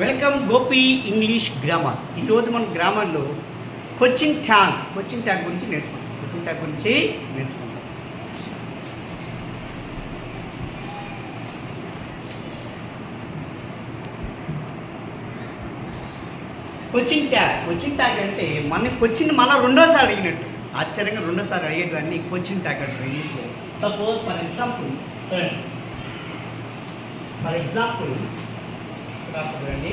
Welcome Gopi English grammar. ఈరోజు మనం గ్రామర్లో question tag గురించి నేర్చుకుంటాం. క్వశ్చన్ ట్యాగ్ అంటే మన క్వశ్చన్ మన రెండోసారి అడిగినట్టు, ఆశ్చర్యంగా రెండోసారి అడిగేదాన్ని క్వశ్చన్ ట్యాగ్ అంటారు ఇంగ్లీష్లో. సపోజ్ ఫర్ ఎగ్జాంపుల్ రాసుకోండి.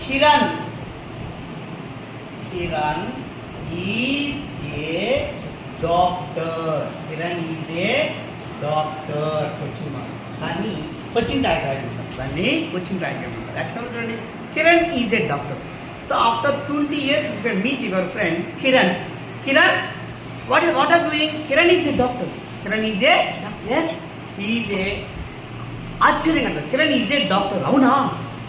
Kiran is a doctor. Question mark. దాన్ని క్వశ్చన్ ట్యాగ్ రాయమంటారు. యాక్చువల్గా చూడండి, Kiran is a doctor. So after 20 years you can meet your friend Kiran. What are doing? Kiran is a doctor. Yes, he is a ఆశ్చర్యంగా అంటారు. Kiran is a doctor. అవునా,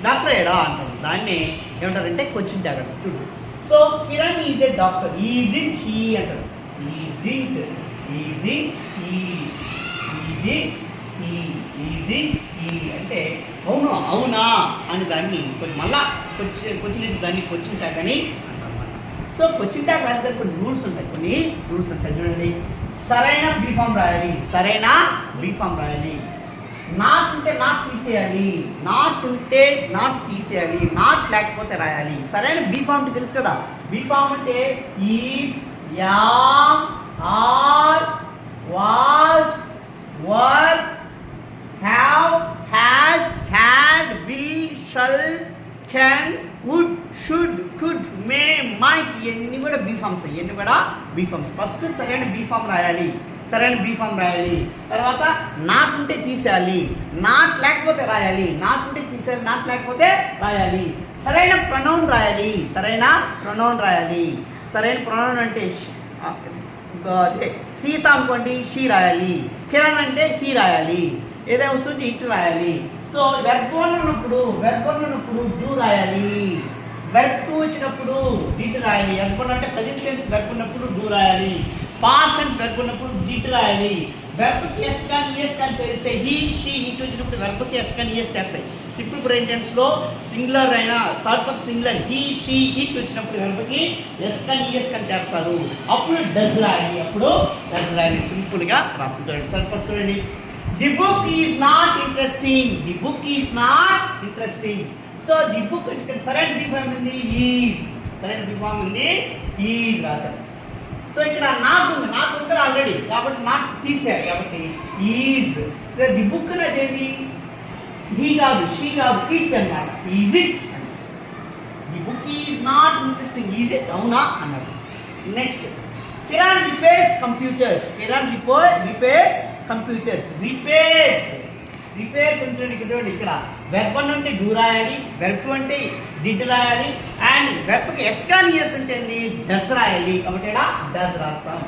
doctor ఏడా అంటారు. దాన్ని ఏమంటారంటే క్వశ్చన్ ట్యాగ్ అంటారు. చూడు, so Kiran is a doctor. ఈజింట్ he అంటారు. ఈజింట్ హీ అంటే అవునా అని దాన్ని మళ్ళా క్వశ్చన్ వేసి దాన్ని క్వశ్చన్ ట్యాగ్ అని అంటారు. సో క్వశ్చన్ ట్యాగ్ రాస్తే కొన్ని రూల్స్ ఉంటాయి. చూడండి, సరైన బీఫామ్ రాయాలి. నాట్ ఉంటే నాట్ తీసేయాలి. నాట్ లేకపోతే రాయాలి. సరైన బీఫామ్ అంటే తెలుసు కదా. బీఫామ్ అంటే is, am, are, was, were, have, has, had, will, shall, can, would, should, could, may, might. ఇవన్నీ కూడా బీఫామ్స్. ఫస్ట్ సరైన బీఫామ్ రాయాలి. తర్వాత నాట్ ఉంటే తీసేయాలి. నాట్ లేకపోతే రాయాలి. సరైన ప్రొనౌన్ రాయాలి. సరైన ప్రొనౌన్ అంటే సీత అనుకోండి, షీ రాయాలి. కిరణ్ అంటే హీ రాయాలి. ఏదైనా వస్తుంటే ఇట్ రాయాలి. సో వెర్బ్ ఉన్నప్పుడు డూ రాయాలి. వెర్బ్ 2 వచ్చినప్పుడు డిడ్ రాయాలి. వెర్బ్ అంటే ప్రెజెంట్ టెన్స్ వెర్బ్ ఉన్నప్పుడు డూ రాయాలి. పాస్ట్ టెన్స్ వెర్బ్ ఉన్నప్పుడు డిడ్ రాయాలి. వెర్బ్కి ఎస్ కానీ ఈఎస్ కానీ చేస్తే హీ, షీ, ఇట్ వచ్చినప్పుడు వెర్బ్కి ఎస్ కానీ ఈఎస్ చేస్తాయి. సింపుల్ ప్రెజెంట్ టెన్స్లో సింగులర్ అయినా third person singular he, she, it వచ్చినప్పుడు వెర్బ్కి ఎస్ కానీ ఈఎస్ కానీ చేస్తారు. అప్పుడు డస్ రాయాలి. సింపుల్గా రాస్తుంది. థర్డ్ పర్సన్ అండి. The book is not interesting. So the book అంటే సరైన బీఫామ్ ఉంది ఈజ్ రాశారు. సో ఇక్కడ నాట్ ఉంది కదా ఆల్రెడీ, కాబట్టి నాట్ తీసేయాలి. కాబట్టి ఈజ్. ది బుక్ అనేది హీ కాదు, షీ కాదు, ఇట్ అన్నమాట. Is it. The book is not interesting. Is it, అవునా అన్నాడు. Next, Kiran repairs computers. Repairs అంటే ఇక్కడ వెర్బ్ అంటే డూ రాయాలి. వెర్బ్ 2 అంటే డిడ్ రాయాలి. అండ్ వెర్బ్కి ఎస్ కానీ ఎస్ ఉంటుంది డస్ రాయాలి. కాబట్టి ఇక్కడ డస్ రాస్తాం.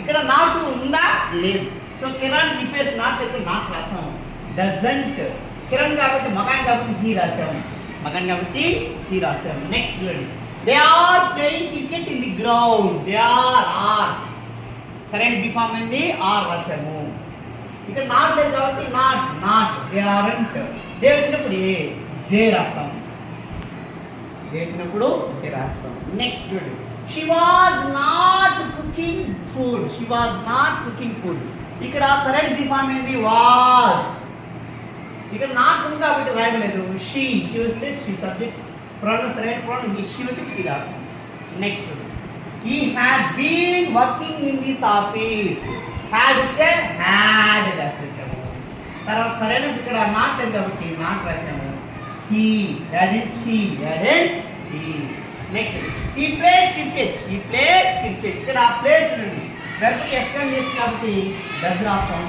ఇక్కడ నాట్ ఉందా, లేదు. సో కిరణ్ రిపేర్స్ నాట్ అయితే నాట్ రాస్తాము. డజంట్. కిరణ్ కాబట్టి మగాన్ కాబట్టి హీ రాసాము. నెక్స్ట్ చూడండి, they are playing cricket in the ground. Are సరైన బిఫామ్ ఏంది ఆర్ రాసాము. ఇక్కడ నాట్ లేదు కాబట్టి నాట్. They aren't. దే వచ్చినప్పుడు దే రాస్తాం. నెక్స్ట్ చూడండి, she was not cooking food. ఇక్కడ సరైన బిఫామ్ ఏంది వాజ్. ఇక్కడ నాట్ ఉంది కాబట్టి రాయలేదు. షీ వస్తే షీ సబ్జెక్ట్. ప్రొనౌన్ సరైన ప్రొనౌన్ షీ వచ్చి షీ రాస్తాం. Next, he had been working in this office. had ఇస్తే had రాసేసాము. తర్వాత సరైన ఇక్కడ నాట్ లేదు కాబట్టి నాట్ రాసాము. he hadn't. Next, he plays cricket. ఇక్కడ ప్లేస్ నుండి వెర్బ్కి ఎస్ కానీ ఎస్ కాబట్టి డస్ రాస్తాం.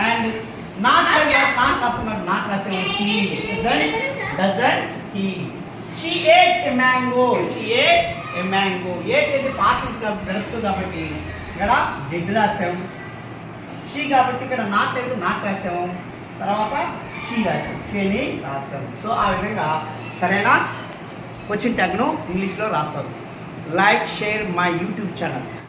అండ్ నాట్ రాస్తాము. he doesn't. She ate a mango. Ate అయితే పాస్ట్ టెన్స్ కాబట్టి ఇక్కడ డిడ్ రాసాం. షీ కాబట్టి ఇక్కడ నాట్ లేదు, నాట్ రాసాము. తర్వాత షీ రాసాం. సో ఆ విధంగా సరైన క్వశ్చన్ ట్యాగ్ను ఇంగ్లీష్లో రాస్తారు. Like, share my YouTube channel.